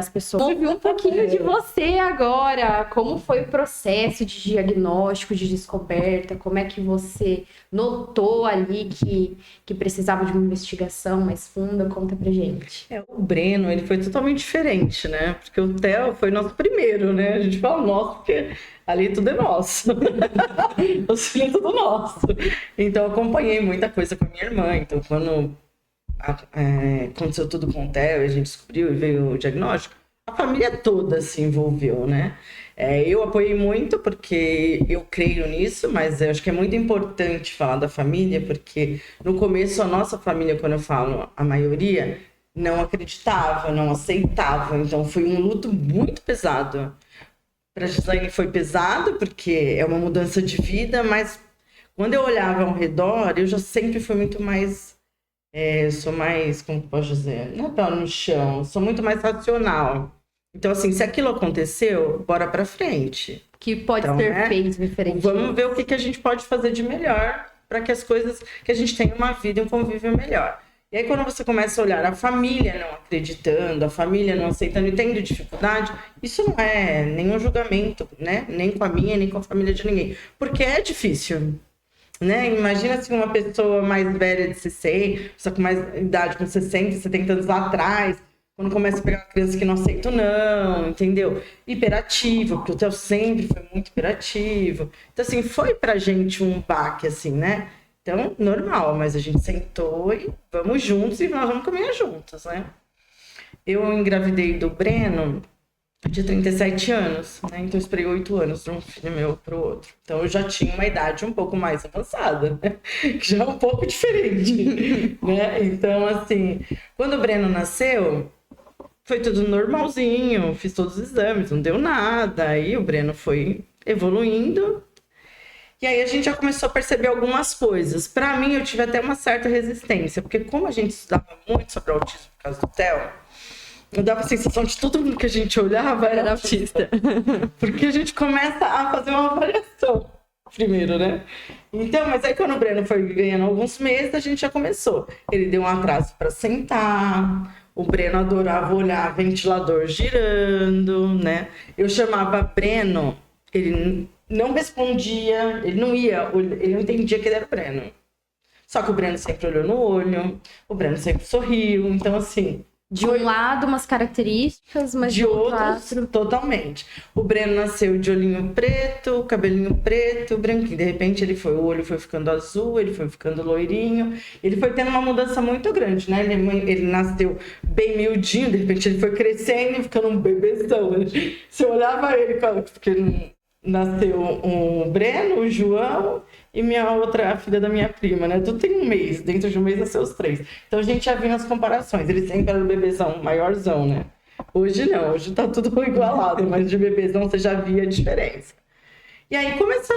as pessoas. Ouvir um pouquinho de você agora. Como foi o processo de diagnóstico, de descoberta? Como é que você notou ali que precisava de uma investigação mais funda? Conta pra gente. O Breno, ele foi totalmente diferente, né? Porque o Theo foi nosso primeiro, né? A gente fala nosso porque ali tudo é nosso. Os filhos é tudo nosso. Então, eu acompanhei muita coisa com a minha irmã. Então, quando aconteceu tudo com o Theo, a gente descobriu e veio o diagnóstico, a família toda se envolveu, né? Eu apoiei muito porque eu creio nisso, mas eu acho que é muito importante falar da família, porque no começo a nossa família, quando eu falo a maioria, não acreditava, não aceitava. Então foi um luto muito pesado. Para a Gislaine foi pesado, porque é uma mudança de vida, mas quando eu olhava ao redor, eu já sempre fui muito mais... sou mais, como posso dizer? Não é pé no chão, sou muito mais racional. Então, assim, se aquilo aconteceu, bora pra frente. Que pode ser feito diferente. Vamos ver o que a gente pode fazer de melhor para que as coisas, que a gente tenha uma vida e um convívio melhor. E aí, quando você começa a olhar a família não acreditando, a família não aceitando e tendo dificuldade, isso não é nenhum julgamento, né? Nem com a minha, nem com a família de ninguém. Porque é difícil, né? Imagina se uma pessoa mais velha de 60, só com mais idade, com 60, 70 anos lá atrás, quando começa a pegar uma criança que não aceita não, entendeu? Hiperativo, porque o Theo sempre foi muito hiperativo. Então, assim, foi pra gente um baque, assim, né? Então, normal, mas a gente sentou e vamos juntos e nós vamos caminhar juntos, né? Eu engravidei do Breno de 37 anos, né? Então eu esperei 8 anos de um filho meu pro outro. Então eu já tinha uma idade um pouco mais avançada, né? Que já é um pouco diferente, né? Então, assim, quando o Breno nasceu, foi tudo normalzinho, fiz todos os exames, não deu nada. Aí o Breno foi evoluindo. E aí a gente já começou a perceber algumas coisas. Para mim, eu tive até uma certa resistência, porque como a gente estudava muito sobre autismo por causa do Theo, eu dava a sensação de todo mundo que a gente olhava era autista. Porque a gente começa a fazer uma avaliação primeiro, né? Então, mas aí quando o Breno foi ganhando alguns meses, a gente já começou. Ele deu um atraso para sentar, o Breno adorava olhar ventilador girando, né? Eu chamava Breno, ele não respondia, ele não entendia que ele era o Breno. Só que o Breno sempre olhou no olho, o Breno sempre sorriu, então assim... De um lado, umas características, mas de outros, totalmente. O Breno nasceu de olhinho preto, cabelinho preto, branquinho. De repente, o olho foi ficando azul, ele foi ficando loirinho. Ele foi tendo uma mudança muito grande, né? Ele nasceu bem miudinho, de repente ele foi crescendo e ficando um bebezão. Você olhava ele, porque nasceu o Breno, o João e a filha da minha prima, né? Tudo tem um mês, dentro de um mês nasceu os 3. Então a gente já viu as comparações. Ele sempre era o bebezão, maiorzão, né? Hoje não, hoje tá tudo igualado, mas de bebezão você já via a diferença. E aí começou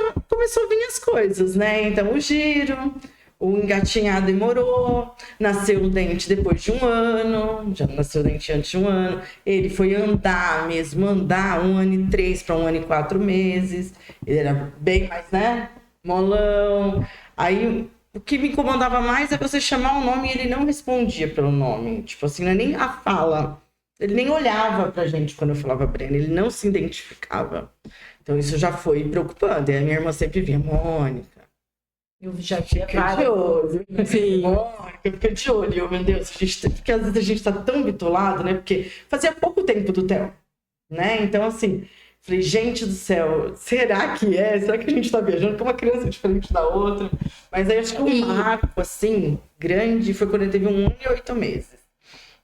a vir as coisas, né? Então o giro, o engatinhar demorou, nasceu o dente depois de 1 ano, já nasceu o dente antes de 1 ano. Ele foi andar 1 ano e 3 para 1 ano e 4 meses. Ele era bem mais, né? Molão. Aí o que me incomodava mais é você chamar o nome e ele não respondia pelo nome. Tipo assim, não é nem a fala. Ele nem olhava pra gente quando eu falava Breno, ele não se identificava. Então isso já foi preocupante. E a minha irmã sempre via, Mônica. Eu já tinha de olho. Sim. Mônica, fica de olho. Eu, meu Deus, porque às vezes a gente tá tão bitolado, né? Porque fazia pouco tempo do Theo, né? Então, assim, falei, gente do céu, será que é? Será que a gente tá viajando com uma criança diferente da outra? Mas aí acho que um marco, assim, grande, foi quando ele teve 1 ano e 8 meses.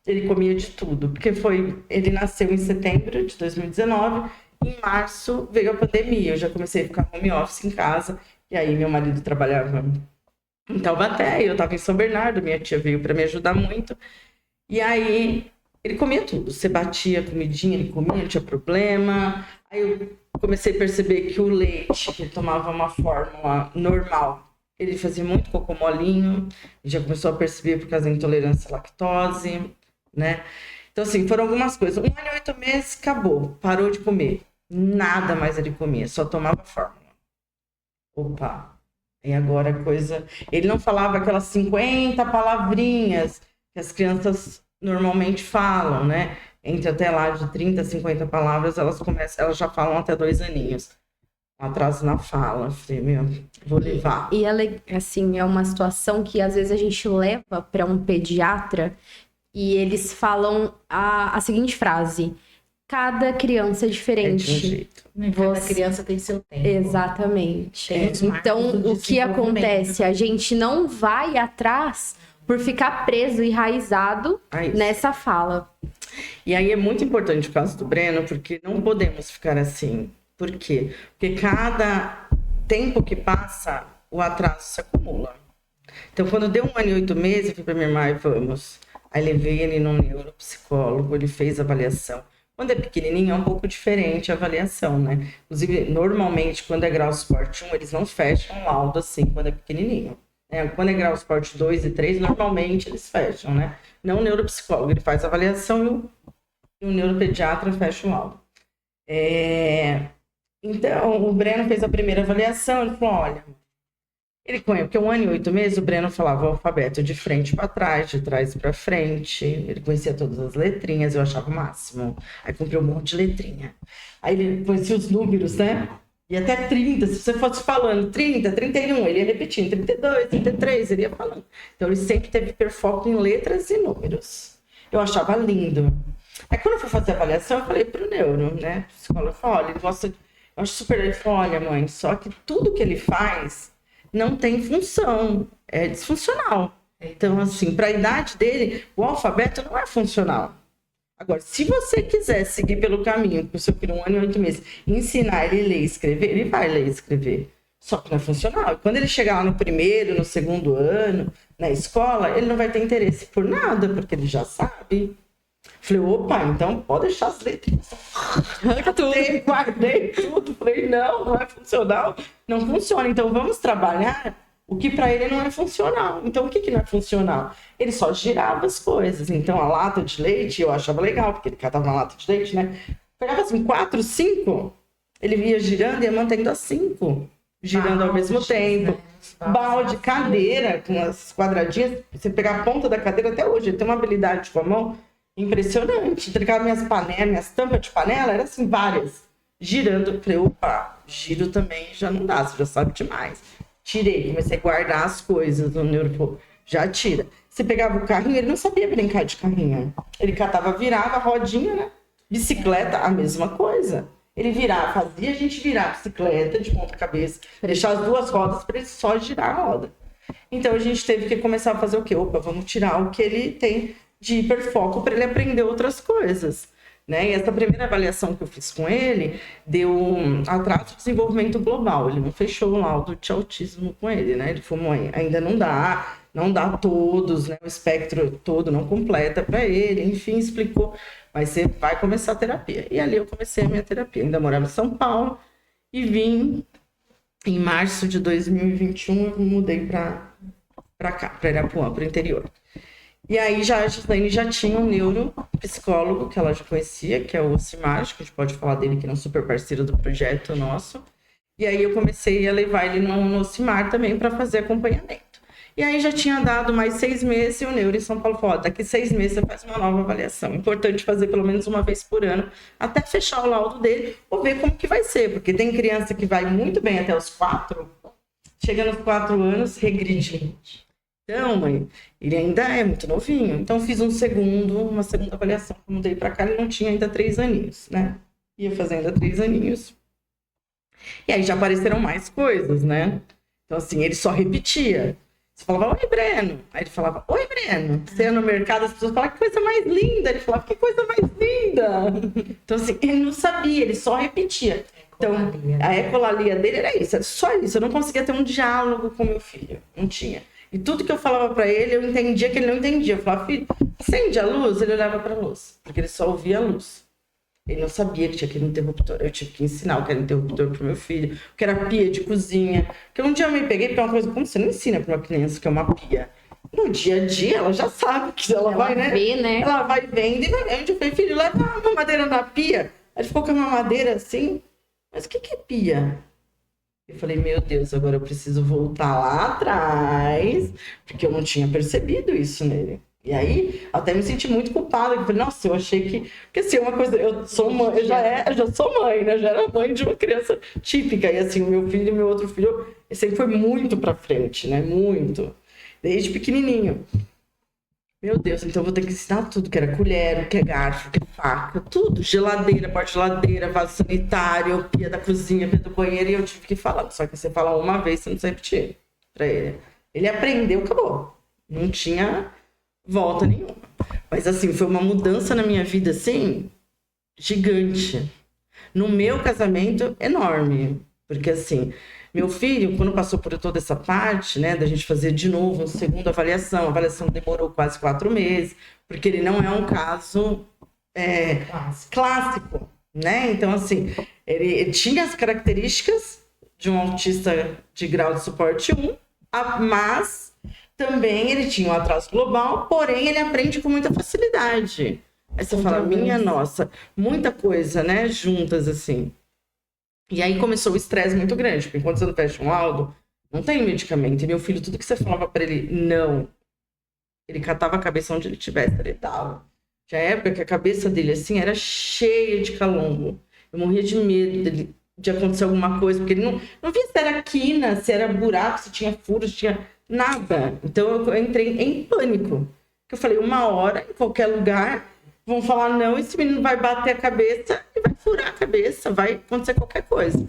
Ele comia de tudo, porque ele nasceu em setembro de 2019, em março veio a pandemia, eu já comecei a ficar home office em casa, e aí meu marido trabalhava em Taubaté, eu estava em São Bernardo, minha tia veio para me ajudar muito, e aí ele comia tudo, você batia comidinha, ele comia, não tinha problema. Aí eu comecei a perceber que o leite, que ele tomava uma fórmula normal, ele fazia muito cocô molinho, já começou a perceber por causa da intolerância à lactose, né? Então, assim, foram algumas coisas. 1 ano e 8 meses, acabou, parou de comer. Nada mais ele comia, só tomava fórmula. Opa, e agora a coisa... Ele não falava aquelas 50 palavrinhas que as crianças normalmente falam, né? entre até lá de 30 a 50 palavras, elas já falam até 2 aninhos. Um atraso na fala. Falei, meu, vou levar. E assim, é uma situação que às vezes a gente leva para um pediatra e eles falam a seguinte frase: cada criança é É de um diferente. jeito. Cada criança tem seu tempo. Exatamente. Tem os marcos Então, do o que acontece? A gente não vai atrás por ficar preso, enraizado É isso. nessa fala. E aí é muito importante o caso do Breno, porque não podemos ficar assim. Por quê? Porque cada tempo que passa, o atraso se acumula. Então, quando deu 1 ano e 8 meses, eu fui para minha irmã e vamos. Aí levei ele num neuropsicólogo, ele fez a avaliação. Quando é pequenininho, é um pouco diferente a avaliação, né? Inclusive, normalmente, quando é grau suporte 1, eles não fecham o laudo assim, quando é pequenininho. Quando é grau suporte 2 e 3, normalmente eles fecham, né? Não o neuropsicólogo, ele faz a avaliação e o neuropediatra fecha o laudo. Então, o Breno fez a primeira avaliação, ele falou, olha, ele conhece, porque 1 ano e 8 meses o Breno falava o alfabeto de frente para trás, de trás para frente, ele conhecia todas as letrinhas, eu achava o máximo. Aí comprei um monte de letrinha. Aí ele conhecia os números, né? E até 30, se você fosse falando 30, 31, ele ia repetindo, 32, 33, ele ia falando. Então ele sempre teve hiperfoco em letras e números. Eu achava lindo. Aí quando eu fui fazer a avaliação, eu falei pro neuro, né? O psicólogo falou, olha, ele gosta de... Eu acho super... Ele falou, olha, mãe, só que tudo que ele faz não tem função, é disfuncional. Então, assim, para a idade dele, o alfabeto não é funcional. Agora, se você quiser seguir pelo caminho com o seu filho 1 ano e 8 meses, ensinar ele a ler e escrever, ele vai ler e escrever. Só que não é funcional. E quando ele chegar lá no primeiro, no segundo ano, na escola, ele não vai ter interesse por nada, porque ele já sabe. Falei, opa, então pode deixar as letras. Guardei tudo. Falei, não é funcional. Não funciona. Então vamos trabalhar o que para ele não é funcional. Então o que não é funcional? Ele só girava as coisas. Então a lata de leite eu achava legal, porque ele catava uma lata de leite, né? Pegava assim 4, 5, ele ia girando e ia mantendo as 5. Girando ao mesmo tempo. Né? Balde, cadeira, com as quadradinhas. Você pegar a ponta da cadeira até hoje. Ele tem uma habilidade com a mão impressionante. Entregava minhas panelas, minhas tampas de panela, eram assim, várias. Girando. Falei, opa, giro também já não dá, você já sabe demais. Tirei, comecei a guardar as coisas. O neuro já tira. Você pegava o carrinho, ele não sabia brincar de carrinho. Ele catava, virava a rodinha, né? Bicicleta, a mesma coisa. Ele virava, fazia a gente virar a bicicleta de ponta cabeça, deixar as 2 rodas para ele só girar a roda. Então a gente teve que começar a fazer o quê? Opa, vamos tirar o que ele tem de hiperfoco para ele aprender outras coisas. Né? E essa primeira avaliação que eu fiz com ele deu atraso de desenvolvimento global. Ele não fechou o laudo de autismo com ele, né? Ele falou, mãe, ainda não dá todos, né? O espectro todo não completa para ele, enfim, explicou. Mas você vai começar a terapia. E ali eu comecei a minha terapia. Ainda morava em São Paulo e vim em março de 2021, eu mudei para cá, para Irapuã, para o interior. E aí a Gislaine já tinha um neuropsicólogo que ela já conhecia, que é o Ocimar, que a gente pode falar dele, que é um super parceiro do projeto nosso. E aí eu comecei a levar ele no Ocimar também para fazer acompanhamento. E aí já tinha dado mais 6 meses e o neuro em São Paulo falou, daqui 6 meses você faz uma nova avaliação. Importante fazer pelo menos uma vez por ano, até fechar o laudo dele, ou ver como que vai ser. Porque tem criança que vai muito bem até os 4, chega nos 4 anos, regride. Então, mãe, ele ainda é muito novinho. Então, fiz uma segunda avaliação. Eu mudei pra cá, ele não tinha ainda 3 aninhos, né? Ia fazer ainda 3 aninhos. E aí já apareceram mais coisas, né? Então, assim, ele só repetia. Você falava, oi, Breno. Aí ele falava, oi, Breno. Você ia no mercado, as pessoas falavam, que coisa mais linda. Ele falava, que coisa mais linda. Então, assim, ele não sabia, ele só repetia. Então, a ecolalia dele era isso, só isso. Eu não conseguia ter um diálogo com meu filho. Não tinha. E tudo que eu falava pra ele, eu entendia que ele não entendia. Eu falava, filho, acende a luz, ele olhava pra luz. Porque ele só ouvia a luz. Ele não sabia que tinha aquele interruptor. Eu tive que ensinar o que era interruptor pro meu filho, o que era pia de cozinha. Porque um dia eu me peguei, porque é uma coisa, como você não ensina pra uma criança que é uma pia? No dia a dia, ela já sabe que ela vai, né? Né? Ela vai vendo e vai vendo. Eu falei, filho, leva uma mamadeira na pia. Aí ele ficou com a mamadeira assim. Mas o que é pia? Eu falei, meu Deus, agora eu preciso voltar lá atrás, porque eu não tinha percebido isso nele. E aí, até me senti muito culpada. Eu falei, nossa, eu achei que... Porque assim, uma coisa... Eu sou mãe, eu já sou mãe, né? Já era mãe de uma criança típica. E assim, o meu filho e meu outro filho, ele sempre foi muito pra frente, né? Muito. Desde pequenininho. Meu Deus, então eu vou ter que ensinar tudo. Que era colher, que é garfo, que é faca. Tudo. Geladeira, porta-geladeira, vaso sanitário, pia da cozinha, pia do banheiro. E eu tive que falar. Só que você fala uma vez, você não sabe repetir pra ele. Ele aprendeu, acabou. Não tinha... volta nenhuma. Mas assim, foi uma mudança na minha vida, assim, gigante. No meu casamento, enorme. Porque assim, meu filho, quando passou por toda essa parte, né, da gente fazer de novo uma segunda avaliação, a avaliação demorou quase 4 meses, porque ele não é um caso clássico, né? Então, assim, ele tinha as características de um autista de grau de suporte 1, mas também ele tinha um atraso global, porém ele aprende com muita facilidade. Aí você fala, minha nossa, muita coisa, né, juntas assim. E aí começou o estresse muito grande, porque quando você não fecha um laudo, não tem medicamento. E meu filho, tudo que você falava pra ele, não. Ele catava a cabeça onde ele estivesse, ele tava. Tinha época que a cabeça dele, assim, era cheia de calombo. Eu morria de medo de acontecer alguma coisa, porque ele não via se era quina, se era buraco, se tinha furos, se tinha... nada. Então eu entrei em pânico. Eu falei, uma hora, em qualquer lugar, vão falar não, esse menino vai bater a cabeça e vai furar a cabeça, vai acontecer qualquer coisa.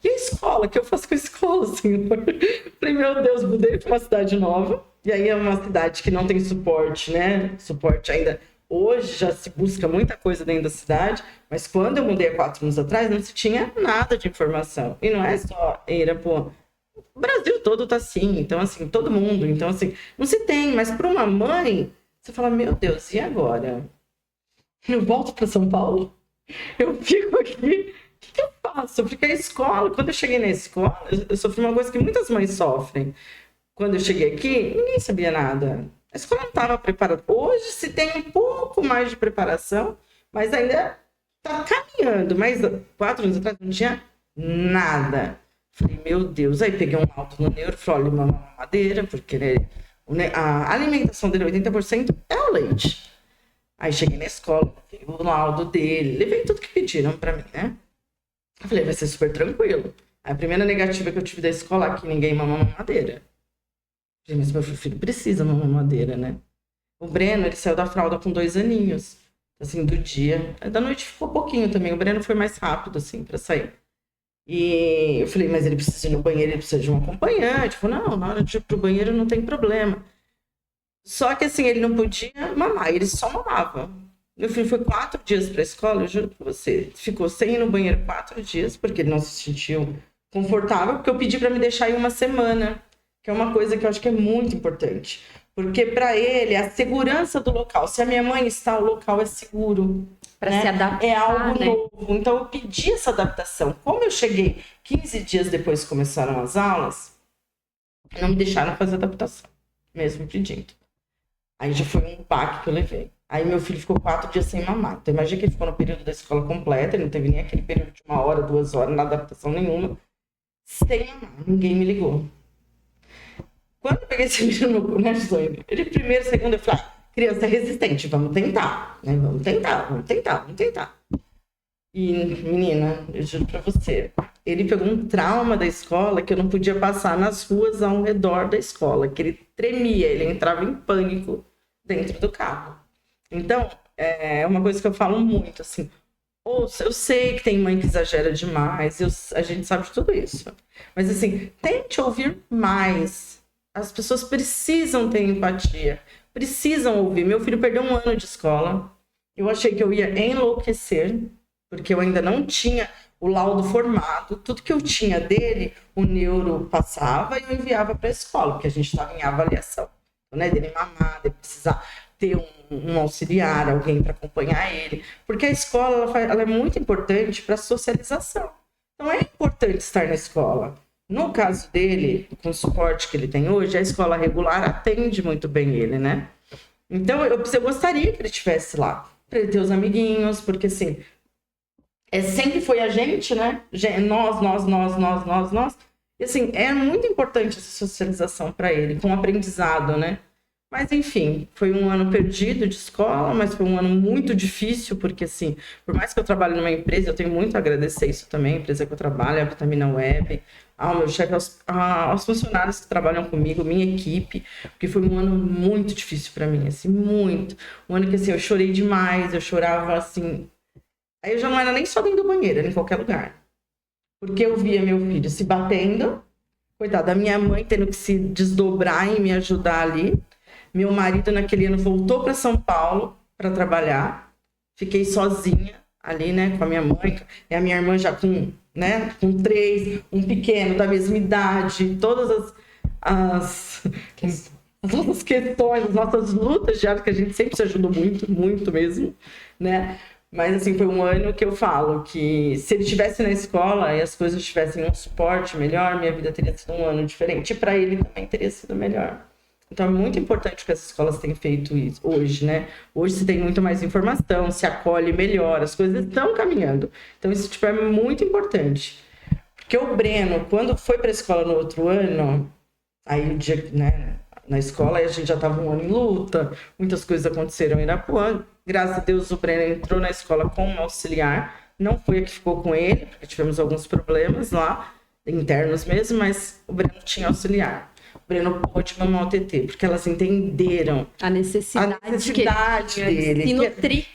E a escola, o que eu faço com a escola, assim? Falei, meu Deus, mudei para uma cidade nova. E aí é uma cidade que não tem suporte, né? Suporte ainda... Hoje já se busca muita coisa dentro da cidade, mas quando eu mudei há 4 anos atrás, não se tinha nada de informação. E não é só Irapô. O Brasil todo tá assim, então assim, todo mundo, então assim, não se tem, mas para uma mãe, você fala, meu Deus, e agora? Eu volto para São Paulo? Eu fico aqui, o que eu faço? Eu fiquei na escola, quando eu cheguei na escola, eu sofri uma coisa que muitas mães sofrem. Quando eu cheguei aqui, ninguém sabia nada. A escola não estava preparada. Hoje se tem um pouco mais de preparação, mas ainda está caminhando. Mas 4 anos atrás não tinha nada. Falei, meu Deus. Aí peguei um laudo no neuro, falei, olha, uma mamadeira, porque a alimentação dele, 80% é o leite. Aí cheguei na escola, peguei o laudo dele, levei tudo que pediram para mim, né? Eu falei, vai ser super tranquilo. Aí a primeira negativa que eu tive da escola aqui, ninguém mama mamadeira. Mas meu filho precisa de uma mamadeira, né? O Breno, ele saiu da fralda com 2 aninhos, assim, do dia. Da noite ficou pouquinho também. O Breno foi mais rápido, assim, pra sair. E eu falei, mas ele precisa ir no banheiro, ele precisa de um acompanhante. Ele falou, não, na hora de ir pro banheiro não tem problema. Só que, assim, ele não podia mamar, ele só mamava. Meu filho foi 4 dias pra escola, eu juro pra você. Ficou sem ir no banheiro 4 dias, porque ele não se sentiu confortável, porque eu pedi pra me deixar ir 1 semana. Que é uma coisa que eu acho que é muito importante. Porque para ele, a segurança do local, se a minha mãe está, o local é seguro. Para né? se adaptar, é algo né? novo. Então eu pedi essa adaptação. Como eu cheguei 15 dias depois que começaram as aulas, não me deixaram fazer adaptação, mesmo pedindo. Aí já foi um baque que eu levei. Aí meu filho ficou 4 dias sem mamar. Então imagina que ele ficou no período da escola completa, ele não teve nem aquele período de 1 hora, 2 horas, na adaptação nenhuma. Sem mamar, ninguém me ligou. Quando eu peguei esse menino no meu sonho, ele primeiro, segundo, eu falei, criança é resistente, vamos tentar, né? Vamos tentar. E, menina, eu juro pra você, ele pegou um trauma da escola que eu não podia passar nas ruas ao redor da escola, que ele tremia, ele entrava em pânico dentro do carro. Então, é uma coisa que eu falo muito, assim, ouça, eu sei que tem mãe que exagera demais, a gente sabe de tudo isso, mas assim, tente ouvir mais. As pessoas precisam ter empatia, precisam ouvir. Meu filho perdeu 1 ano de escola. Eu achei que eu ia enlouquecer, porque eu ainda não tinha o laudo formado. Tudo que eu tinha dele, o neuro passava e eu enviava para a escola, porque a gente estava em avaliação. Né? Dele mamar, dele precisar ter um auxiliar, alguém para acompanhar ele. Porque a escola ela é muito importante para a socialização. Então é importante estar na escola. No caso dele, com o suporte que ele tem hoje, a escola regular atende muito bem ele, né? Então, eu gostaria que ele estivesse lá, para ele ter os amiguinhos, porque, assim, sempre foi a gente, né? Nós. E, assim, é muito importante essa socialização para ele, com o aprendizado, né? Mas, enfim, foi um ano perdido de escola, mas foi um ano muito difícil, porque, assim, por mais que eu trabalhe numa empresa, eu tenho muito a agradecer isso também, a empresa que eu trabalho, a Vitamina Web, ao meu chefe, aos funcionários que trabalham comigo, minha equipe, porque foi um ano muito difícil para mim, assim, muito. Um ano que, assim, eu chorei demais, eu chorava, assim... Aí eu já não era nem só dentro do banheiro, era em qualquer lugar. Porque eu via meu filho se batendo, coitada, a minha mãe tendo que se desdobrar e me ajudar ali. Meu marido, naquele ano, voltou para São Paulo para trabalhar. Fiquei sozinha ali, né, com a minha mãe. E a minha irmã já com 3, um pequeno da mesma idade. Todas as nossas questões, as nossas lutas diárias, que a gente sempre se ajudou muito, muito mesmo, né? Mas, assim, foi um ano que eu falo que se ele estivesse na escola e as coisas tivessem um suporte melhor, minha vida teria sido um ano diferente. E para ele também teria sido melhor. Então, é muito importante que as escolas tenham feito isso hoje, né? Hoje se tem muito mais informação, se acolhe melhor, as coisas estão caminhando. Então, isso tipo, é muito importante. Porque o Breno, quando foi para a escola no outro ano, aí o dia, né, na escola, a gente já estava um ano em luta, muitas coisas aconteceram em Irapuã. Graças a Deus, o Breno entrou na escola com um auxiliar. Não foi a que ficou com ele, porque tivemos alguns problemas lá, internos mesmo, mas o Breno tinha auxiliar. O Breno pôde mamar o TT, porque elas entenderam A necessidade dele. Se nutrir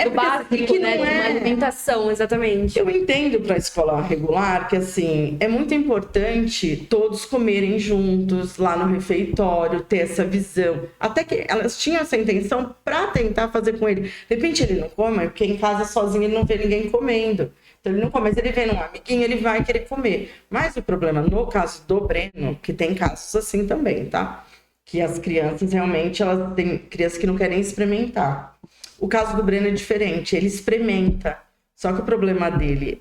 do básico, que né? não De uma alimentação, exatamente. Eu entendo para a escola regular que, assim, é muito importante todos comerem juntos lá no refeitório, ter essa visão. Até que elas tinham essa intenção para tentar fazer com ele. De repente ele não come, porque em casa sozinho ele não vê ninguém comendo. Então ele não come, mas ele vê um amiguinho, ele vai querer comer. Mas o problema, no caso do Breno, que tem casos assim também, tá? Que as crianças realmente, elas têm crianças que não querem experimentar. O caso do Breno é diferente, ele experimenta. Só que o problema dele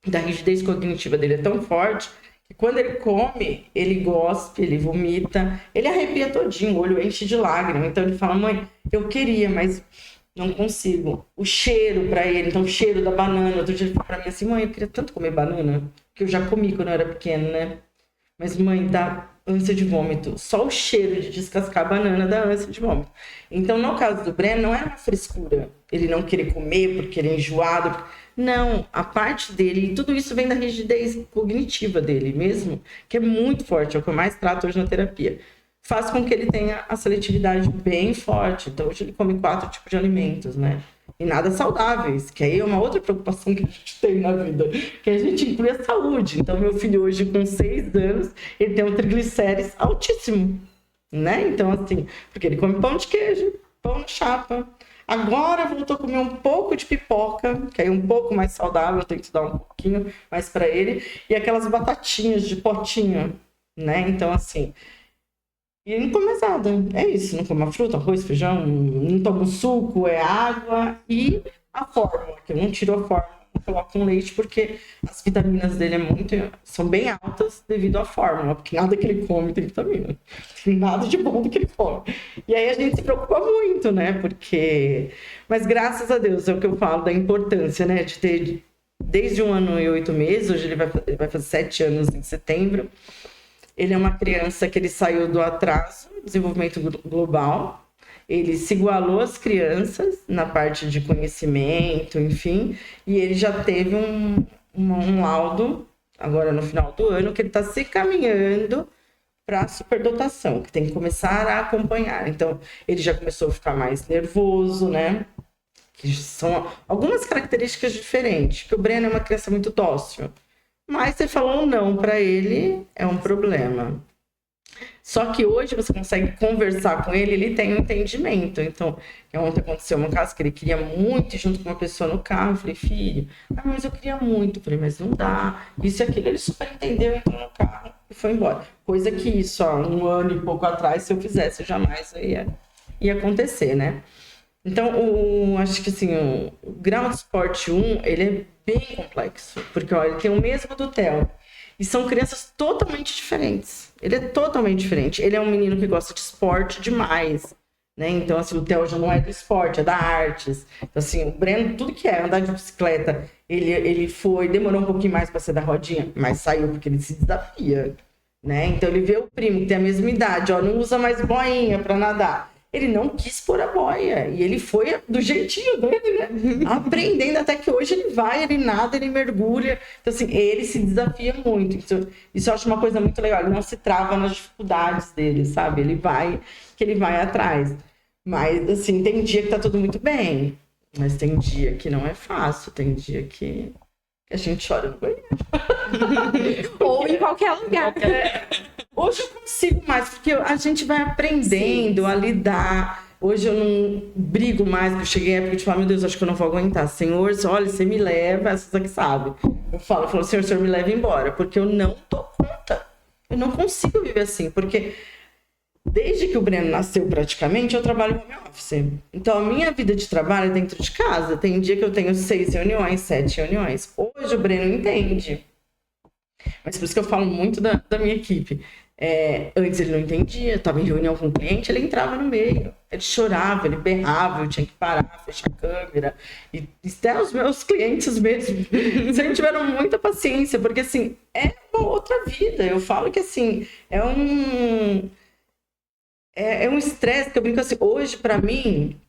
da rigidez cognitiva dele é tão forte que quando ele come, ele gospe, ele vomita, ele arrepia todinho, o olho enche de lágrima. Então ele fala, mãe, eu queria, mas não consigo. O cheiro para ele, então o cheiro da banana. Outro dia ele falou para mim assim, mãe, eu queria tanto comer banana, que eu já comi quando eu era pequeno, né? Mas, mãe, dá ânsia de vômito. Só o cheiro de descascar a banana dá ânsia de vômito. Então, no caso do Breno, não é uma frescura. Ele não querer comer porque ele é enjoado. Não, a parte dele, e tudo isso vem da rigidez cognitiva dele mesmo, que é muito forte, é o que eu mais trato hoje na terapia. Faz com que ele tenha a seletividade bem forte. Então, hoje ele come 4 tipos de alimentos, né? E nada saudáveis, que aí é uma outra preocupação que a gente tem na vida, que a gente inclui a saúde. Então, meu filho hoje, com 6 anos, ele tem um triglicérides altíssimo, né? Então, assim, porque ele come pão de queijo, pão na chapa. Agora voltou a comer um pouco de pipoca, que aí é um pouco mais saudável, eu tenho que dar um pouquinho mais para ele. E aquelas batatinhas de potinho, né? Então, assim... E não come mais nada, é isso, não come fruta, arroz, feijão, não toma suco, é água e a fórmula, que eu não tiro a fórmula, não coloco com leite, porque as vitaminas dele são bem altas devido à fórmula, porque nada que ele come tem vitamina, tem nada de bom do que ele come. E aí a gente se preocupa muito, né, porque... Mas graças a Deus, é o que eu falo da importância, né, de ter desde 1 ano e 8 meses, hoje ele vai fazer 7 anos em setembro. Ele é uma criança que ele saiu do atraso, desenvolvimento global. Ele se igualou às crianças na parte de conhecimento, enfim. E ele já teve um laudo, agora no final do ano, que ele está se caminhando para a superdotação, que tem que começar a acompanhar. Então, ele já começou a ficar mais nervoso, né? Que são algumas características diferentes. Porque o Breno é uma criança muito dócil. Mas você falou um não para ele, é um problema. Só que hoje você consegue conversar com ele, ele tem um entendimento. Então, ontem aconteceu um caso que ele queria muito ir junto com uma pessoa no carro. Eu falei, filho, mas eu queria muito. Eu falei, mas não dá. Isso e aquilo, ele super entendeu, entrou no carro e foi embora. Coisa que isso, há 1 ano e pouco atrás, se eu fizesse, jamais ia acontecer, né? Então, acho que assim, o grau de esporte 1, ele é bem complexo, porque olha, ele tem o mesmo do Theo, e são crianças totalmente diferentes. Ele é totalmente diferente. Ele é um menino que gosta de esporte demais, né? Então, assim, o Theo já não é do esporte, é da artes. Então, assim, o Breno, tudo que é andar de bicicleta, ele demorou um pouquinho mais para ser da rodinha, mas saiu porque ele se desafia. né? Então ele vê o primo que tem a mesma idade, ó, não usa mais boinha para nadar. Ele não quis pôr a boia e ele foi do jeitinho dele, né? Aprendendo até que hoje ele vai, ele nada, ele mergulha. Então assim, ele se desafia muito. Isso eu acho uma coisa muito legal. Ele não se trava nas dificuldades dele, sabe? Ele vai atrás. Mas assim, tem dia que tá tudo muito bem, mas tem dia que não é fácil, tem dia que a gente chora no banheiro. Ou em qualquer lugar. Hoje eu consigo mais, porque a gente vai aprendendo a lidar. Hoje eu não brigo mais, porque eu cheguei à época de falar, meu Deus, acho que eu não vou aguentar. Senhor, olha, você me leva, essa aqui sabe. Eu falo, Senhor, me leva embora, porque eu não dou conta. Eu não consigo viver assim, porque desde que o Breno nasceu praticamente, eu trabalho no home office. Então a minha vida de trabalho é dentro de casa. Tem dia que eu tenho 6 reuniões, 7 reuniões. Hoje o Breno entende. Mas por isso que eu falo muito da minha equipe. Antes ele não entendia, estava em reunião com o cliente, ele entrava no meio. Ele chorava, ele berrava, eu tinha que parar, fechar a câmera. E até os meus clientes mesmo sempre tiveram muita paciência, porque assim, é uma outra vida. Eu falo que assim, é um estresse que eu brinco assim. Hoje, para mim,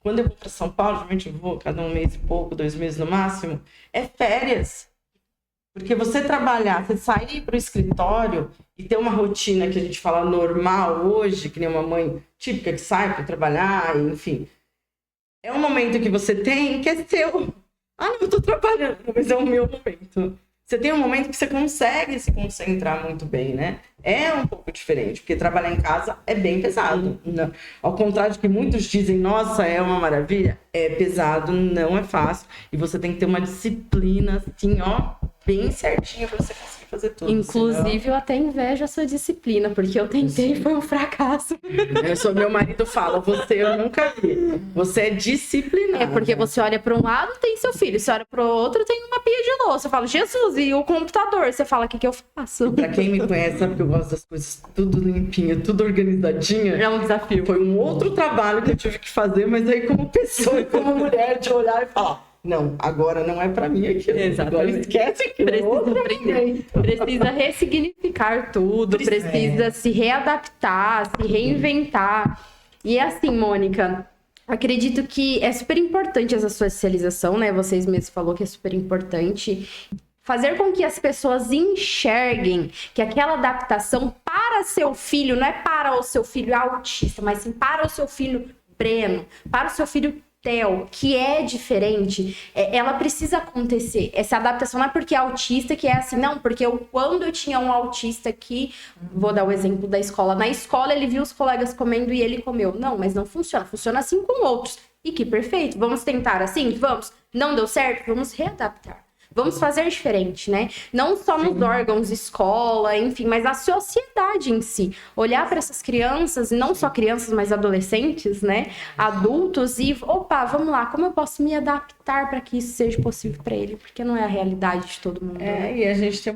quando eu vou para São Paulo, geralmente eu vou cada 1 mês e pouco, 2 meses no máximo, é férias. Porque você trabalhar, você sair para o escritório e ter uma rotina que a gente fala normal hoje, que nem uma mãe típica que sai para trabalhar, enfim. É um momento que você tem que é seu. Ah, não, eu estou trabalhando, mas é o meu momento. Você tem um momento que você consegue se concentrar muito bem, né? É um pouco diferente, porque trabalhar em casa é bem pesado. Não. Ao contrário de que muitos dizem, nossa, é uma maravilha, é pesado, não é fácil. E você tem que ter uma disciplina, assim, ó, bem certinha para você conseguir fazer tudo. Inclusive, eu até invejo a sua disciplina, porque eu tentei e foi um fracasso. Meu marido fala, eu nunca vi. Você é disciplinada. É porque você olha para um lado, tem seu filho. Você olha para o outro, tem uma pia de louça. Eu falo, Jesus, e o computador? Você fala, o que eu faço? Pra quem me conhece, sabe que eu gosto das coisas tudo limpinho, tudo organizadinha. É um desafio. Foi um outro trabalho que eu tive que fazer, mas aí como pessoa e como mulher, de olhar e falar, não, agora não é pra mim aquilo. Exatamente. Agora esquece aquilo. Precisa aprender. Precisa ressignificar tudo. Precisa se readaptar, se reinventar. E é assim, Mônica, acredito que é super importante essa socialização, né? Vocês mesmos falaram que é super importante. Fazer com que as pessoas enxerguem que aquela adaptação para seu filho, não é para o seu filho autista, mas sim para o seu filho Breno, para o seu filho Theo, que é diferente, ela precisa acontecer. Essa adaptação não é porque é autista que é assim, não, porque quando eu tinha um autista aqui, vou dar o exemplo da escola, na escola ele viu os colegas comendo e ele comeu. Não, mas não funciona, funciona assim com outros. E que perfeito, vamos tentar assim? Vamos. Não deu certo? Vamos readaptar. Vamos fazer diferente, né? Não só nos órgãos, escola, enfim, mas a sociedade em si. Olhar para essas crianças, não só crianças, mas adolescentes, né? Adultos e, opa, vamos lá, como eu posso me adaptar para que isso seja possível para ele? Porque não é a realidade de todo mundo. E a gente tem